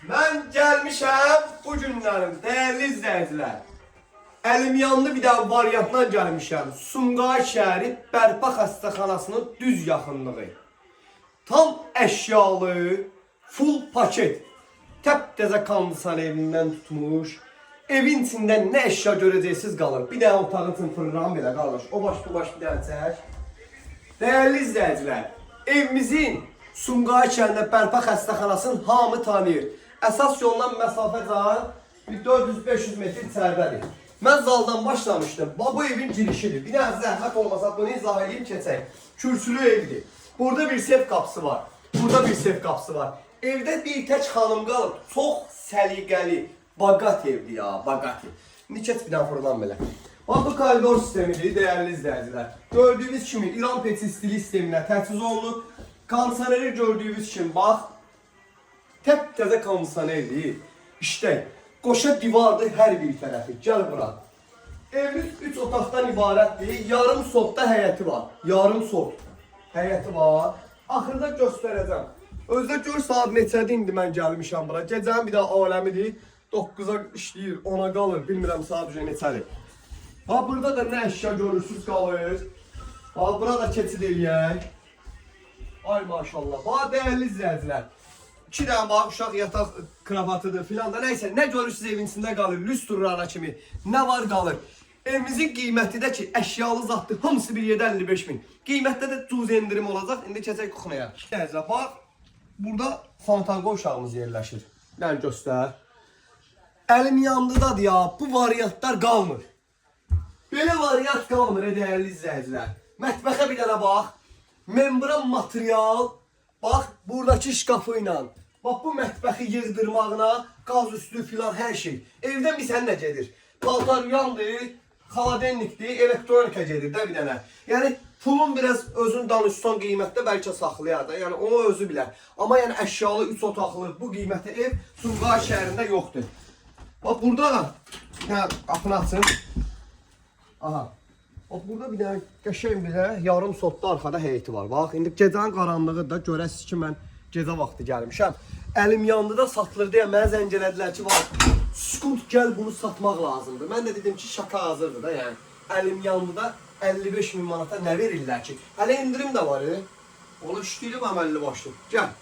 Ben gelmişəm bu günlərim, değerli izləyicilər. Əlim yanlı bir daha variantla gelmişəm. Sumqayıt şəhəri Bərpa xəstəxanasının düz yaxınlığı. Tam əşyalı, full paket. Təptəzə kondisyon evindən tutmuş. Evin içində nə əşya görəcəksiniz qalır. Bir dənə otağın üçün fırıram belə qardaş. O baş bu baş bir dənə çək. Değerli izləyicilər, evimizin Sumqayıt şəhərində Bərpa xəstəxanasını hamı tanıyır. Əsas yoldan məsafə bir 400-500 metr içəridədir. Mən zaldan başlamışdım. Bu evin girişidir. Bir dənə zəhmət olmasa bunu izah edeyim keçək. Kürsülü evdir. Burada bir sef qapısı var. Burada bir sef qapısı var. Evdə bir tək xanım qalıb. Çox səliqəli. Bagat evdir ya, bagat ev. İndi keç bir dənə fırlan belə. Bax bu koridor sistemidir, değerli izləyicilər. Gördüyünüz kimi İran peçi stili sisteminə təchiz olunub. Kondisioneri gördüyünüz kimi bax. Təptəzə kondisionerdir. İşte qoşa divardır hər bir tərəfi. Gəl bura. Evimiz 3 otaqdan ibarətdir. Yarım sotda həyəti var. Yarım sot həyəti var. Axırda göstərəcəm. Özdə gör saat neçədir indi mən gəlmişəm bura. Gecənin bir daha aləmidir. 9-a işləyir, 10-a qalır. Bilmirəm saat üzrə neçədir. Ha burada da nə əşya görürsüz qalır. Ha burada keçid eləyək. Ay maşallah. Ha değerli izləyicilər. 2 dənə bax uşaq yataq kravatıdır filan da nəysə nə görürsüz evin içində qalır. Lüstrana kimi nə var qalır. Evimizin qiyməti də ki əşyalı zatdır. Hamısı bir yerdə 55 bin. Qiymətdə də cüz endirim olacaq. İndi keçək kuxnaya. Gəzə bax. Burada fantanqo uşağımız yerləşir. Mən göstər. Əlim yandıdadır ya. Bu variantlar qalmır. Belə variant qalmır değerli izləyicilər. Mətbəxə bir dənə bax. Membran material. Bax buradakı şkafı ilə. Bax bu mətbəxi yığdırmağına, qaz üstü filan hər şey. Evdə misən nə gedir? Paltar yandır, xaladenlikdir, elektronika gedir də bir dənə. Yəni pulun biraz özün danışsan qiymətdə bəlkə saxlayar da. Yəni onu özü bilər. Amma yəni əşyalı 3 otaqlı bu qiymətə ev Sumqayıt şəhərində yoxdur. Bax burada qapını açın. Aha. Bax burada bir dənə qəşəng bir yarım sotda arxada heyeti var. Bax indi gecənin qaranlığı da görəsiz ki mən gecə vaxtı gəlmişəm. Əlim yandı da satılır deyə mənə zəng elədilər ki var. Skut gəl bunu satmaq lazımdır. Mən də dedim ki şaka hazırdır da yəni. Əlim yandı da 55 min manata nə verirlər ki? Hələ indirim də var. Ola işləyirəm əməlli başlı. Gəl.